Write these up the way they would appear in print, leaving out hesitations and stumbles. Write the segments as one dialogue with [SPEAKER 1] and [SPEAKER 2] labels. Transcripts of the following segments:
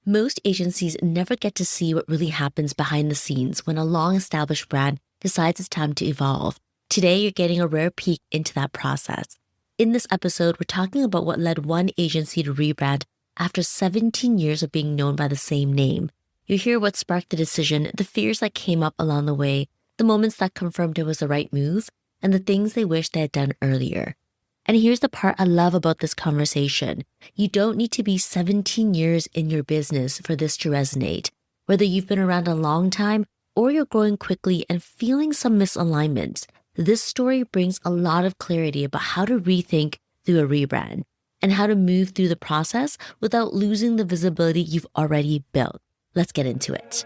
[SPEAKER 1] Most agencies never get to see what really happens behind the scenes when a long-established brand decides it's time to evolve. Today, you're getting a rare peek into that process. In this episode, we're talking about what led one agency to rebrand after 17 years of being known by the same name. You'll hear what sparked the decision, the fears that came up along the way, the moments that confirmed it was the right move, and the things they wish they had done earlier. And here's the part I love about this conversation. You don't need to be 17 years in your business for this to resonate. Whether you've been around a long time or you're growing quickly and feeling some misalignments, this story brings a lot of clarity about how to rethink through a rebrand and how to move through the process without losing the visibility you've already built. Let's get into it.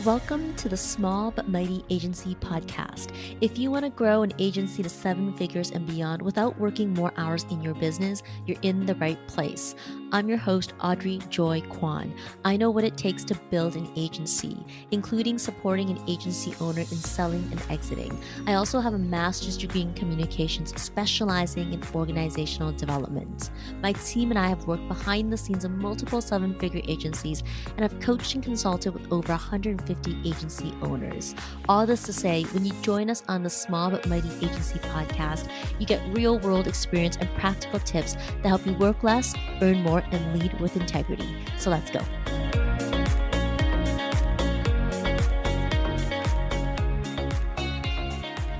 [SPEAKER 1] Welcome to the Small But Mighty Agency podcast. If you want to grow an agency to 7 figures and beyond without working more hours in your business, you're in the right place. I'm your host, Audrey Joy Kwan. I know what it takes to build an agency, including supporting an agency owner in selling and exiting. I also have a master's degree in communications, specializing in organizational development. My team and I have worked behind the scenes of multiple 7-figure agencies and have coached and consulted with over 150 agency owners. All this to say, when you join us on the Small But Mighty Agency podcast, you get real-world experience and practical tips that help you work less, earn more, and lead with integrity. So let's go.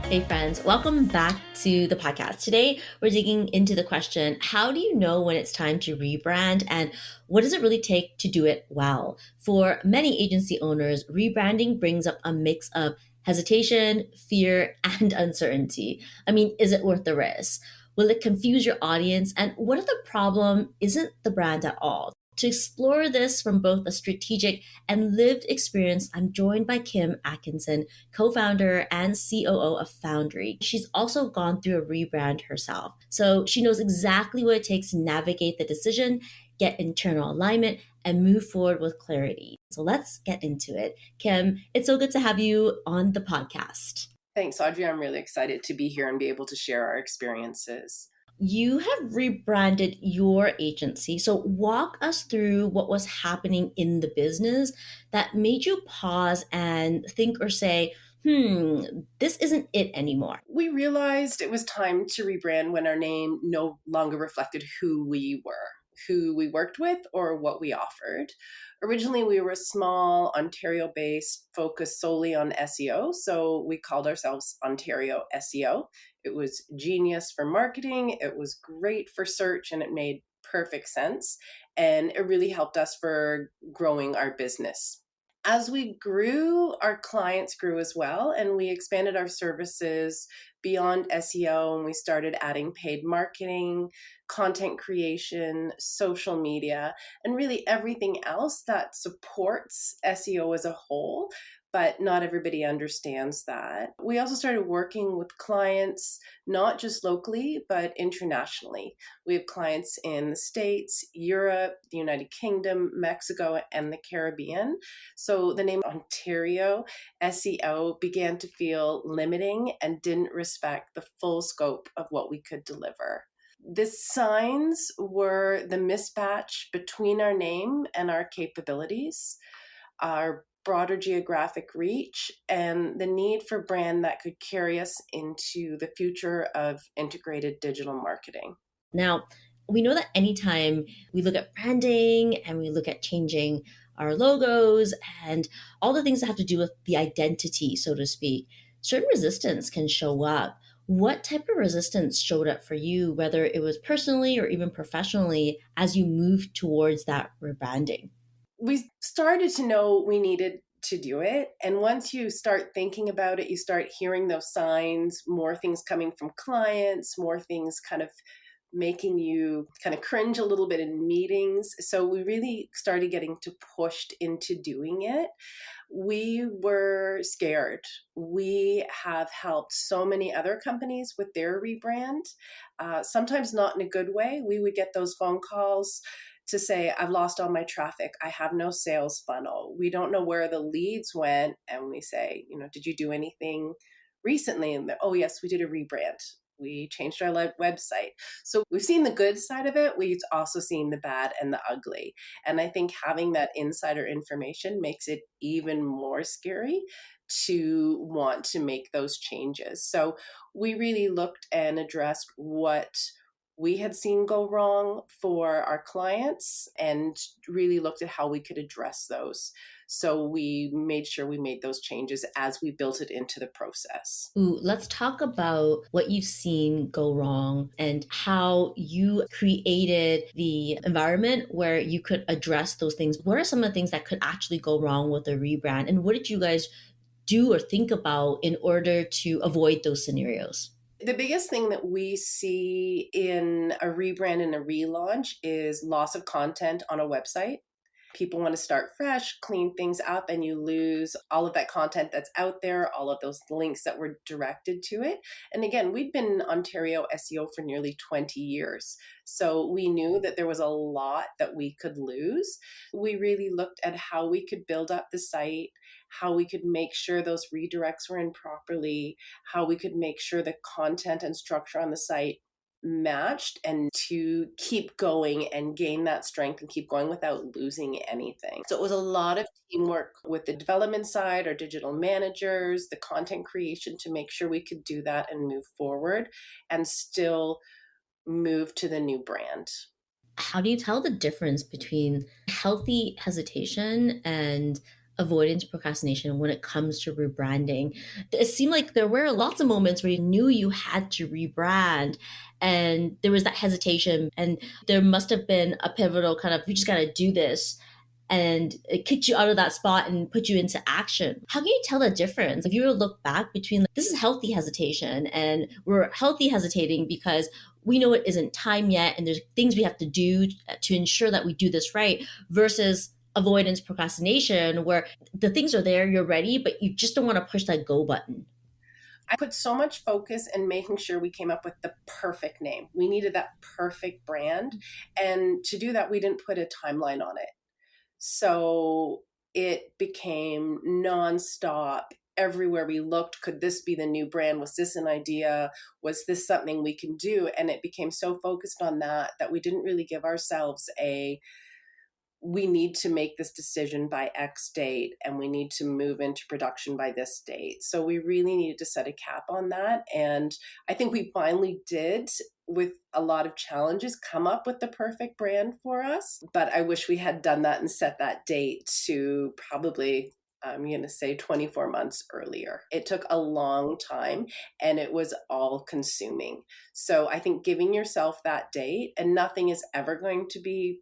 [SPEAKER 1] Hey friends, welcome back to the podcast. Today, we're digging into the question, how do you know when it's time to rebrand and what does it really take to do it well? For many agency owners, rebranding brings up a mix of hesitation, fear, and uncertainty. I mean, is it worth the risk? Will it confuse your audience? And what if the problem isn't the brand at all? To explore this from both a strategic and lived experience, I'm joined by Kim Atkinson, co-founder and COO of Foundery. She's also gone through a rebrand herself. So she knows exactly what it takes to navigate the decision, get internal alignment, and move forward with clarity. So let's get into it. Kim, it's so good to have you on the podcast.
[SPEAKER 2] Thanks, Audrey. I'm really excited to be here and be able to share our experiences.
[SPEAKER 1] You have rebranded your agency. So walk us through what was happening in the business that made you pause and think or say, this isn't it anymore.
[SPEAKER 2] We realized it was time to rebrand when our name no longer reflected who we were, who we worked with, or what we offered. Originally, we were a small Ontario-based focused solely on SEO, so we called ourselves Ontario SEO. It was genius for marketing, it was great for search, and it made perfect sense. And it really helped us for growing our business. As we grew, our clients grew as well, and we expanded our services beyond SEO, and we started adding paid marketing, content creation, social media, and really everything else that supports SEO as a whole. But not everybody understands that. We also started working with clients, not just locally, but internationally. We have clients in the States, Europe, the United Kingdom, Mexico, and the Caribbean. So the name Ontario SEO began to feel limiting and didn't respect the full scope of what we could deliver. The signs were the mismatch between our name and our capabilities, our broader geographic reach, and the need for a brand that could carry us into the future of integrated digital marketing.
[SPEAKER 1] Now, we know that anytime we look at branding and we look at changing our logos and all the things that have to do with the identity, so to speak, certain resistance can show up. What type of resistance showed up for you, whether it was personally or even professionally, as you moved towards that rebranding?
[SPEAKER 2] We started to know we needed to do it. And once you start thinking about it, you start hearing those signs, more things coming from clients, more things kind of making you kind of cringe a little bit in meetings. So we really started getting to pushed into doing it. We were scared. We have helped so many other companies with their rebrand, sometimes not in a good way. We would get those phone calls to say, I've lost all my traffic. I have no sales funnel. We don't know where the leads went. And we say, did you do anything recently, and oh yes, we did a rebrand. We changed our website. So we've seen the good side of it. We've also seen the bad and the ugly. And I think having that insider information makes it even more scary to want to make those changes. So we really looked and addressed what we had seen go wrong for our clients and really looked at how we could address those. So we made sure we made those changes as we built it into the process.
[SPEAKER 1] Ooh, let's talk about what you've seen go wrong and how you created the environment where you could address those things. What are some of the things that could actually go wrong with a rebrand? And what did you guys do or think about in order to avoid those scenarios?
[SPEAKER 2] The biggest thing that we see in a rebrand and a relaunch is loss of content on a website. People want to start fresh, clean things up, and you lose all of that content that's out there, all of those links that were directed to it. And again, we've been in Ontario SEO for nearly 20 years. So we knew that there was a lot that we could lose. We really looked at how we could build up the site, how we could make sure those redirects were in properly, how we could make sure the content and structure on the site matched, and to keep going and gain that strength and keep going without losing anything. So it was a lot of teamwork with the development side, our digital managers, the content creation, to make sure we could do that and move forward and still move to the new brand.
[SPEAKER 1] How do you tell the difference between healthy hesitation and avoidance procrastination when it comes to rebranding? It seemed like there were lots of moments where you knew you had to rebrand and there was that hesitation, and there must have been a pivotal kind of, we just got to do this, and it kicked you out of that spot and put you into action. How can you tell the difference if you were to look back between like, this is healthy hesitation and we're healthy hesitating because we know it isn't time yet and there's things we have to do to ensure that we do this right, versus avoidance procrastination where the things are there, you're ready, but you just don't want to push that go button?
[SPEAKER 2] I put so much focus in making sure we came up with the perfect name. We needed that perfect brand. And to do that, we didn't put a timeline on it. So it became nonstop. Everywhere we looked, could this be the new brand? Was this an idea? Was this something we can do? And it became so focused on that that we didn't really give ourselves a, we need to make this decision by X date and we need to move into production by this date. So we really needed to set a cap on that. And I think we finally did, with a lot of challenges, come up with the perfect brand for us. But I wish we had done that and set that date to probably, I'm going to say 24 months earlier. It took a long time and it was all consuming. So I think giving yourself that date, and nothing is ever going to be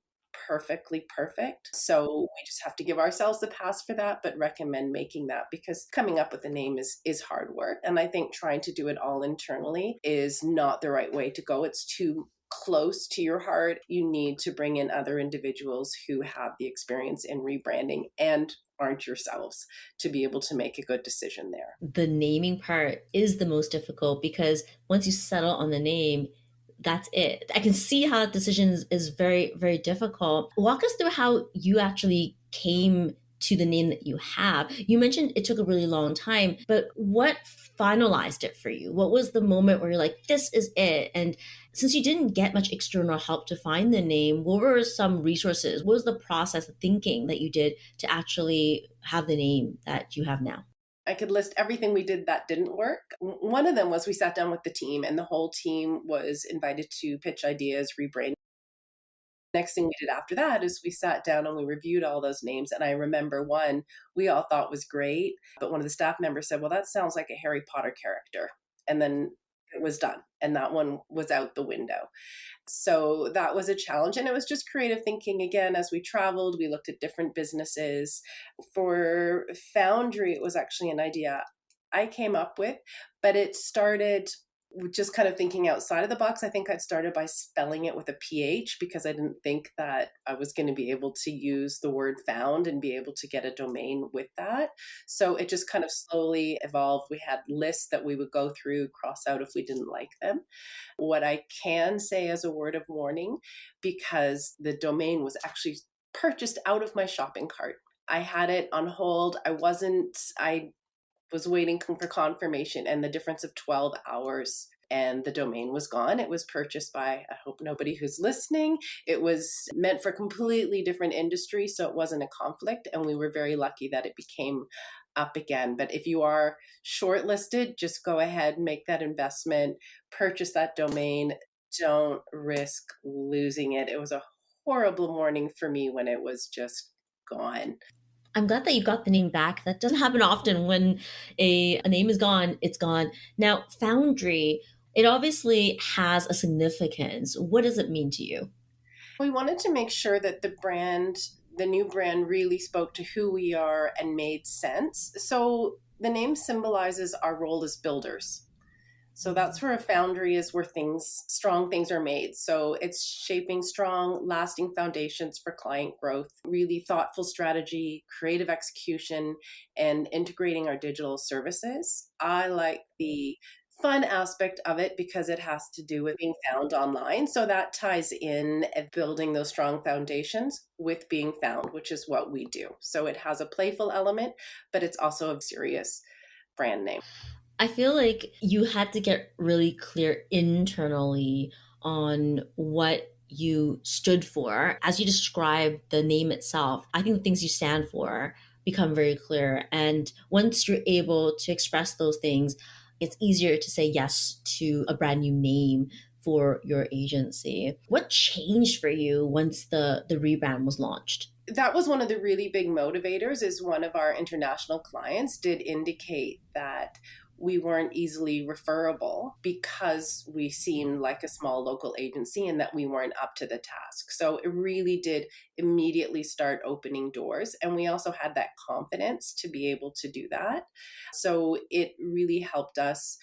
[SPEAKER 2] perfectly perfect. So we just have to give ourselves the pass for that, but recommend making that, because coming up with a name is hard work. And I think trying to do it all internally is not the right way to go. It's too close to your heart. You need to bring in other individuals who have the experience in rebranding and aren't yourselves to be able to make a good decision there.
[SPEAKER 1] The naming part is the most difficult because once you settle on the name, that's it. I can see how that decision is very, very difficult. Walk us through how you actually came to the name that you have. You mentioned it took a really long time, but what finalized it for you? What was the moment where you're like, this is it? And since you didn't get much external help to find the name, what were some resources? What was the process of thinking that you did to actually have the name that you have now?
[SPEAKER 2] I could list everything we did that didn't work. One of them was we sat down with the team, and the whole team was invited to pitch ideas, rebrand. Next thing we did after that is we sat down and we reviewed all those names. And I remember one we all thought was great, but one of the staff members said, well, that sounds like a Harry Potter character. And then it was done. And that one was out the window. So that was a challenge. And it was just creative thinking again. As we traveled, we looked at different businesses. For Foundry, it was actually an idea I came up with, but it started with just kind of thinking outside of the box. I think I'd started by spelling it with a PH because I didn't think that I was going to be able to use the word found and be able to get a domain with that. So it just kind of slowly evolved. We had lists that we would go through, cross out if we didn't like them. What I can say as a word of warning, because the domain was actually purchased out of my shopping cart. I had it on hold. I was waiting for confirmation, and the difference of 12 hours and the domain was gone. It was purchased by, I hope nobody who's listening, it was meant for completely different industry, so it wasn't a conflict, and we were very lucky that it became up again. But if you are shortlisted, just go ahead, make that investment, purchase that domain. Don't risk losing it. It was a horrible morning for me when it was just gone.
[SPEAKER 1] I'm glad that you got the name back. That doesn't happen often. When a name is gone, it's gone. Now, Foundry, it obviously has a significance. What does it mean to you?
[SPEAKER 2] We wanted to make sure that the new brand really spoke to who we are and made sense. So the name symbolizes our role as builders. So that's where a foundry is, where strong things are made. So it's shaping strong, lasting foundations for client growth, really thoughtful strategy, creative execution, and integrating our digital services. I like the fun aspect of it because it has to do with being found online. So that ties in at building those strong foundations with being found, which is what we do. So it has a playful element, but it's also a serious brand name.
[SPEAKER 1] I feel like you had to get really clear internally on what you stood for. As you described the name itself, I think the things you stand for become very clear. And once you're able to express those things, it's easier to say yes to a brand new name for your agency. What changed for you once the rebrand was launched?
[SPEAKER 2] That was one of the really big motivators. Is one of our international clients did indicate that we weren't easily referable because we seemed like a small local agency and that we weren't up to the task. So it really did immediately start opening doors, and we also had that confidence to be able to do that. So it really helped us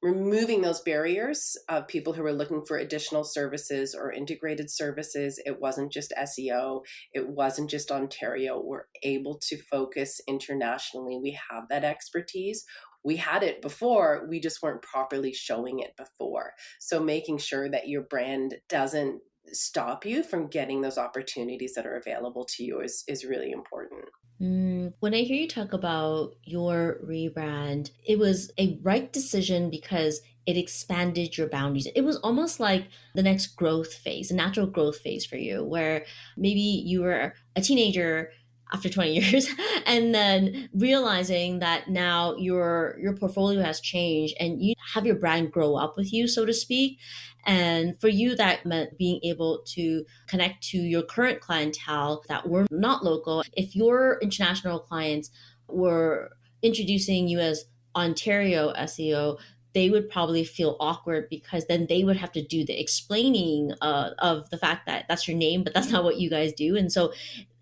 [SPEAKER 2] removing those barriers of people who were looking for additional services or integrated services. It wasn't just SEO, it wasn't just Ontario. We're able to focus internationally. We have that expertise. We had it before, we just weren't properly showing it before. So making sure that your brand doesn't stop you from getting those opportunities that are available to you is really important.
[SPEAKER 1] When I hear you talk about your rebrand, it was a right decision because it expanded your boundaries. It was almost like the next growth phase, a natural growth phase for you, where maybe you were a teenager after 20 years and then realizing that now your portfolio has changed and you have your brand grow up with you, so to speak. And for you, that meant being able to connect to your current clientele that were not local. If your international clients were introducing you as Ontario SEO, they would probably feel awkward because then they would have to do the explaining of the fact that that's your name, but that's not what you guys do. And so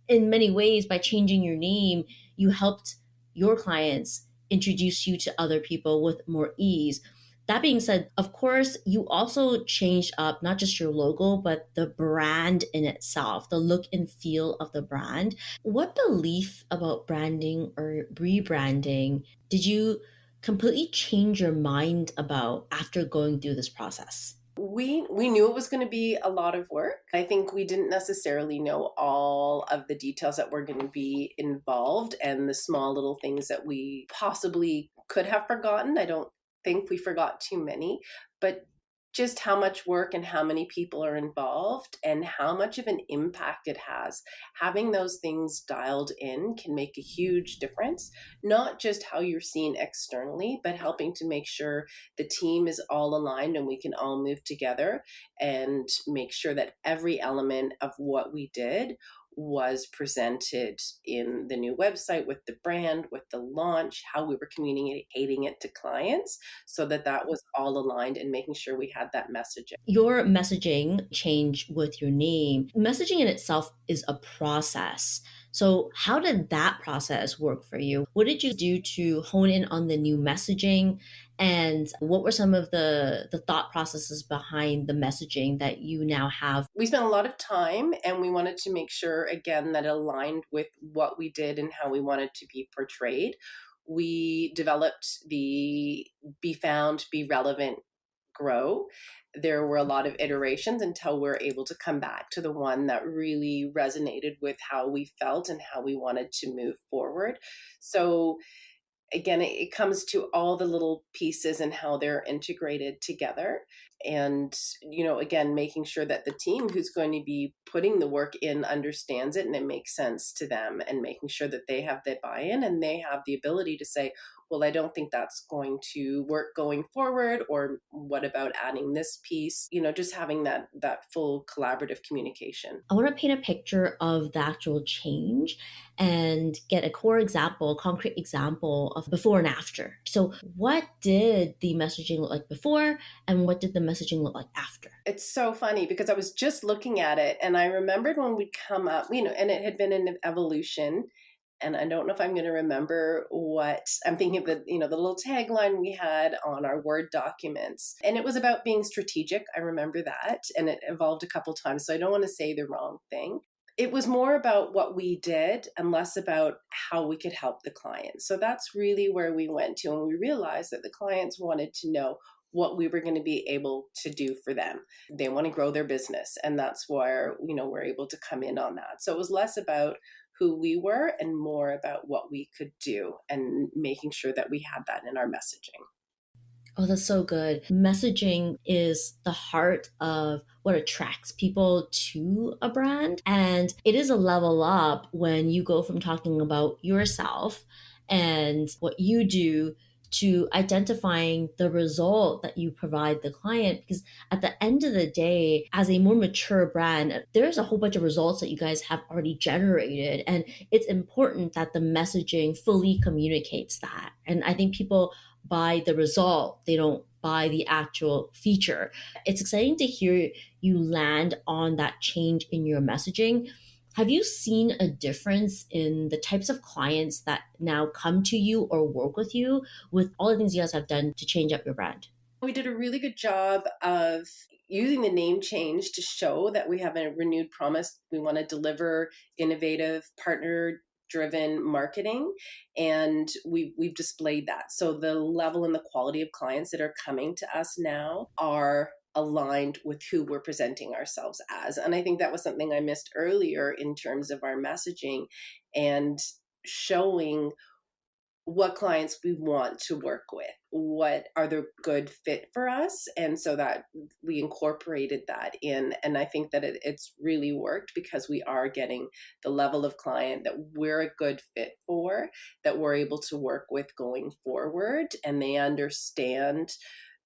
[SPEAKER 1] in many ways, by changing your name, you helped your clients introduce you to other people with more ease. That being said, of course, you also changed up not just your logo, but the brand in itself, the look and feel of the brand. What belief about branding or rebranding did you completely change your mind about after going through this process?
[SPEAKER 2] We knew it was going to be a lot of work. I think we didn't necessarily know all of the details that were going to be involved and the small little things that we possibly could have forgotten. I don't think we forgot too many, but just how much work and how many people are involved and how much of an impact it has. Having those things dialed in can make a huge difference, not just how you're seen externally, but helping to make sure the team is all aligned and we can all move together and make sure that every element of what we did was presented in the new website with the brand, with the launch, how we were communicating it to clients, so that that was all aligned and making sure we had that message.
[SPEAKER 1] Your messaging changed with your name. Messaging in itself is a process. So, how did that process work for you? What did you do to hone in on the new messaging? And what were some of the thought processes behind the messaging that you now have?
[SPEAKER 2] We spent a lot of time and we wanted to make sure, again, that it aligned with what we did and how we wanted to be portrayed. We developed the Be Found, Be Relevant, Grow. There were a lot of iterations until we're able to come back to the one that really resonated with how we felt and how we wanted to move forward. So again, it comes to all the little pieces and how they're integrated together. And, again, making sure that the team who's going to be putting the work in understands it and it makes sense to them, and making sure that they have the buy-in and they have the ability to say, well, I don't think that's going to work going forward, or what about adding this piece? Just having that full collaborative communication.
[SPEAKER 1] I want to paint a picture of the actual change and get a core example, concrete example of before and after. So, what did the messaging look like before, and what did the messaging look like after?
[SPEAKER 2] It's so funny because I was just looking at it and I remembered when we'd come up, and it had been an evolution. And I don't know if I'm going to remember what I'm thinking of, the little tagline we had on our Word documents. And it was about being strategic. I remember that. And it evolved a couple times. So I don't want to say the wrong thing. It was more about what we did and less about how we could help the client. So that's really where we went to. And we realized that the clients wanted to know what we were going to be able to do for them. They want to grow their business. And that's where, we're able to come in on that. So it was less about who we were and more about what we could do, and making sure that we had that in our messaging.
[SPEAKER 1] Oh, that's so good. Messaging is the heart of what attracts people to a brand. And it is a level up when you go from talking about yourself and what you do to identifying the result that you provide the client. Because at the end of the day, as a more mature brand, there's a whole bunch of results that you guys have already generated. And it's important that the messaging fully communicates that. And I think people buy the result, they don't buy the actual feature. It's exciting to hear you land on that change in your messaging. Have you seen a difference in the types of clients that now come to you or work with you with all the things you guys have done to change up your brand?
[SPEAKER 2] We did a really good job of using the name change to show that we have a renewed promise. We want to deliver innovative, partner driven marketing, and we've displayed that. So the level and the quality of clients that are coming to us now are aligned with who we're presenting ourselves as. And I think that was something I missed earlier in terms of our messaging, and showing what clients we want to work with, what are the good fit for us. And so that we incorporated that in. And I think that it's really worked, because we are getting the level of client that we're a good fit for, that we're able to work with going forward. And they understand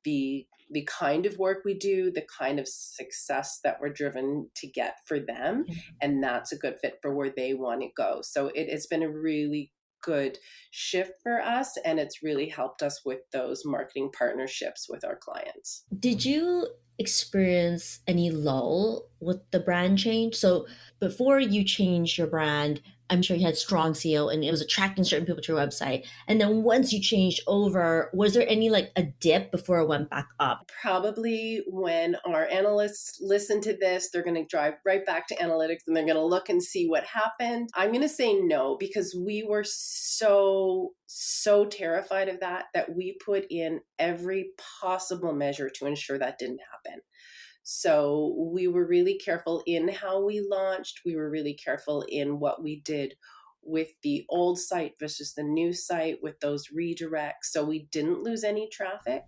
[SPEAKER 2] the kind of work we do, the kind of success that we're driven to get for them. And that's a good fit for where they want to go. So it's been a really good shift for us, and it's really helped us with those marketing partnerships with our clients.
[SPEAKER 1] Did you experience any lull with the brand change? So before you changed your brand, I'm sure you had strong SEO and it was attracting certain people to your website. And then once you changed over, was there any like a dip before it went back up?
[SPEAKER 2] Probably when our analysts listen to this, they're going to drive right back to analytics and they're going to look and see what happened. I'm going to say no, because we were so terrified of that we put in every possible measure to ensure that didn't happen. So we were really careful in how we launched. We were really careful in what we did with the old site versus the new site, with those redirects. So we didn't lose any traffic.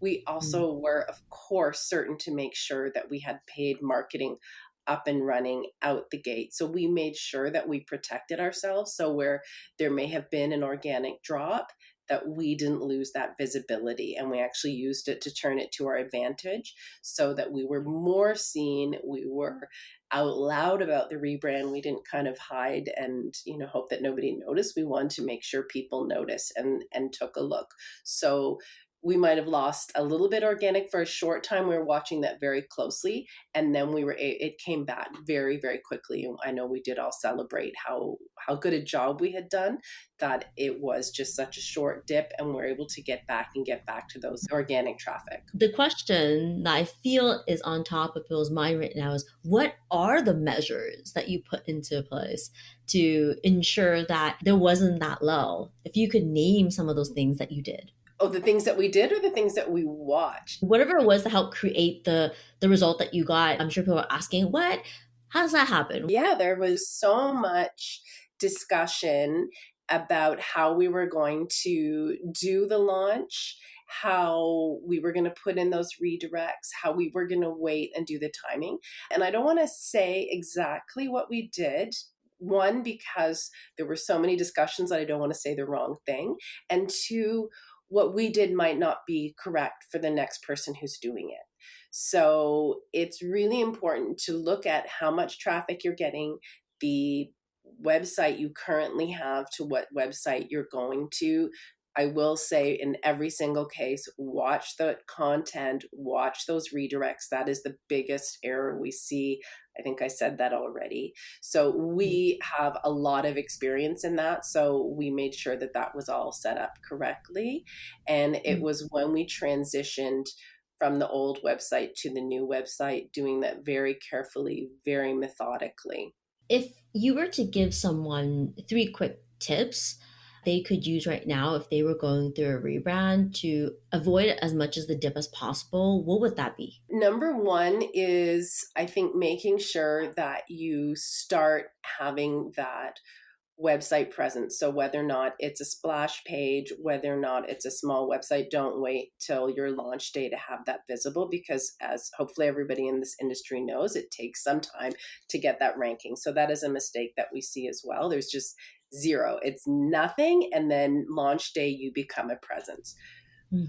[SPEAKER 2] We also were, of course, certain to make sure that we had paid marketing up and running out the gate. So we made sure that we protected ourselves. So where there may have been an organic drop, that we didn't lose that visibility, and we actually used it to turn it to our advantage, so that we were more seen. We were out loud about the rebrand. We didn't kind of hide and hope that nobody noticed. We wanted to make sure people noticed and took a look. So we might have lost a little bit organic for a short time. We were watching that very closely, and then it came back very, very quickly. And I know we did all celebrate how good a job we had done, that it was just such a short dip, and we're able to get back to those organic traffic.
[SPEAKER 1] The question that I feel is on top of people's mind right now is, what are the measures that you put into place to ensure that there wasn't that lull? If you could name some of those things that you did.
[SPEAKER 2] Oh, the things that we did or the things that we watched?
[SPEAKER 1] Whatever it was to help create the result that you got. I'm sure people are asking, what? How does that happen?
[SPEAKER 2] Yeah, there was so much discussion about how we were going to do the launch, how we were going to put in those redirects, how we were going to wait and do the timing. And I don't want to say exactly what we did. One, because there were so many discussions that I don't want to say the wrong thing. And two, what we did might not be correct for the next person who's doing it. So it's really important to look at how much traffic you're getting, the website you currently have to what website you're going to. I will say in every single case, watch the content, watch those redirects. That is the biggest error we see. I think I said that already. So we have a lot of experience in that. So we made sure that that was all set up correctly. And it was when we transitioned from the old website to the new website, doing that very carefully, very methodically.
[SPEAKER 1] If you were to give someone 3 quick tips they could use right now if they were going through a rebrand to avoid as much as the dip as possible, what would that be?
[SPEAKER 2] Number one is, I think, making sure that you start having that website presence. So whether or not it's a splash page, whether or not it's a small website, don't wait till your launch day to have that visible, because as hopefully everybody in this industry knows, it takes some time to get that ranking. So that is a mistake that we see as well. There's just zero. It's nothing. And then launch day, you become a presence.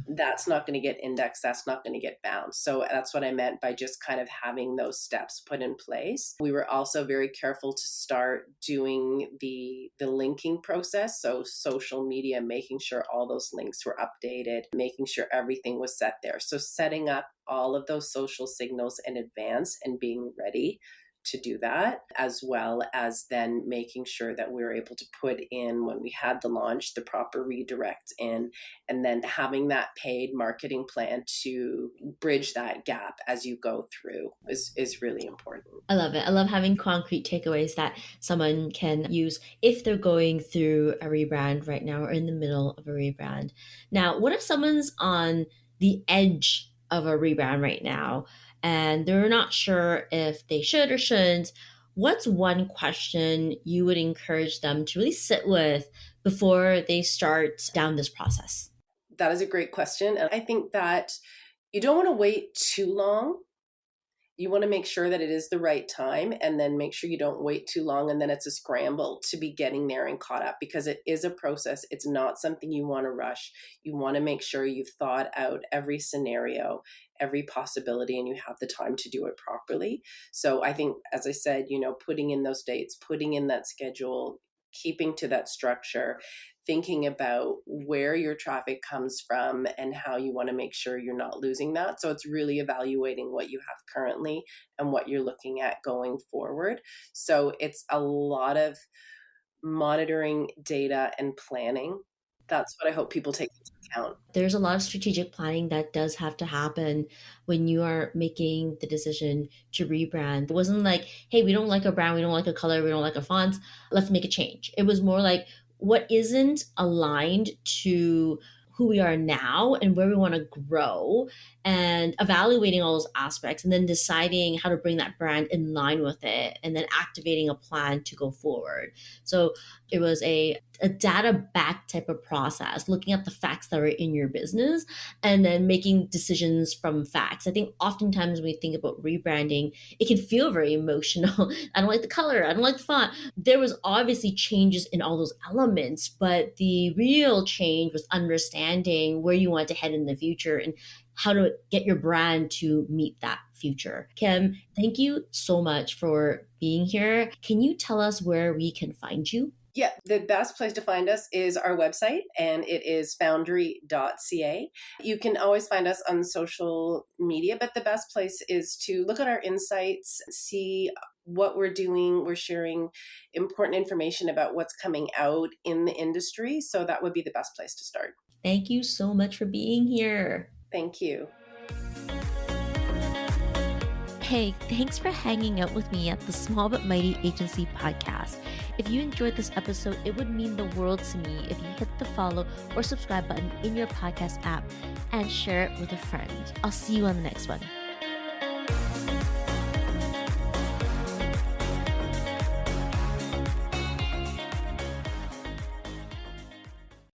[SPEAKER 2] That's not going to get indexed. That's not going to get bound. So that's what I meant by just kind of having those steps put in place. We were also very careful to start doing the linking process. So social media, making sure all those links were updated, making sure everything was set there. So setting up all of those social signals in advance and being ready to do that, as well as then making sure that we were able to put in, when we had the launch, the proper redirects in, and then having that paid marketing plan to bridge that gap as you go through is really important.
[SPEAKER 1] I love it. I love having concrete takeaways that someone can use if they're going through a rebrand right now or in the middle of a rebrand. Now, what if someone's on the edge of a rebrand right now and they're not sure if they should or shouldn't? What's one question you would encourage them to really sit with before they start down this process?
[SPEAKER 2] That is a great question. And I think that you don't want to wait too long. You want to make sure that it is the right time, and then make sure you don't wait too long and then it's a scramble to be getting there and caught up, because it is a process. It's not something you want to rush. You want to make sure you've thought out every scenario, every possibility, and you have the time to do it properly. So I think, as I said, putting in those dates, putting in that schedule, keeping to that structure, thinking about where your traffic comes from and how you want to make sure you're not losing that. So it's really evaluating what you have currently and what you're looking at going forward. So it's a lot of monitoring data and planning. That's what I hope people take into account.
[SPEAKER 1] There's a lot of strategic planning that does have to happen when you are making the decision to rebrand. It wasn't like, hey, we don't like a brand, we don't like a color, we don't like a font, let's make a change. It was more like, what isn't aligned to who we are now and where we want to grow, and evaluating all those aspects and then deciding how to bring that brand in line with it and then activating a plan to go forward. So it was a data-backed type of process, looking at the facts that are in your business and then making decisions from facts. I think oftentimes when we think about rebranding, it can feel very emotional. I don't like the color, I don't like the font. There was obviously changes in all those elements, but the real change was understanding where you want to head in the future and how to get your brand to meet that future. Kim, thank you so much for being here. Can you tell us where we can find you?
[SPEAKER 2] Yeah, the best place to find us is our website, and it is foundery.ca. You can always find us on social media, but the best place is to look at our insights, see what we're doing. We're sharing important information about what's coming out in the industry. So that would be the best place to start.
[SPEAKER 1] Thank you so much for being here.
[SPEAKER 2] Thank you.
[SPEAKER 1] Hey, thanks for hanging out with me at the Small But Mighty Agency podcast. If you enjoyed this episode, it would mean the world to me if you hit the follow or subscribe button in your podcast app and share it with a friend. I'll see you on the next one.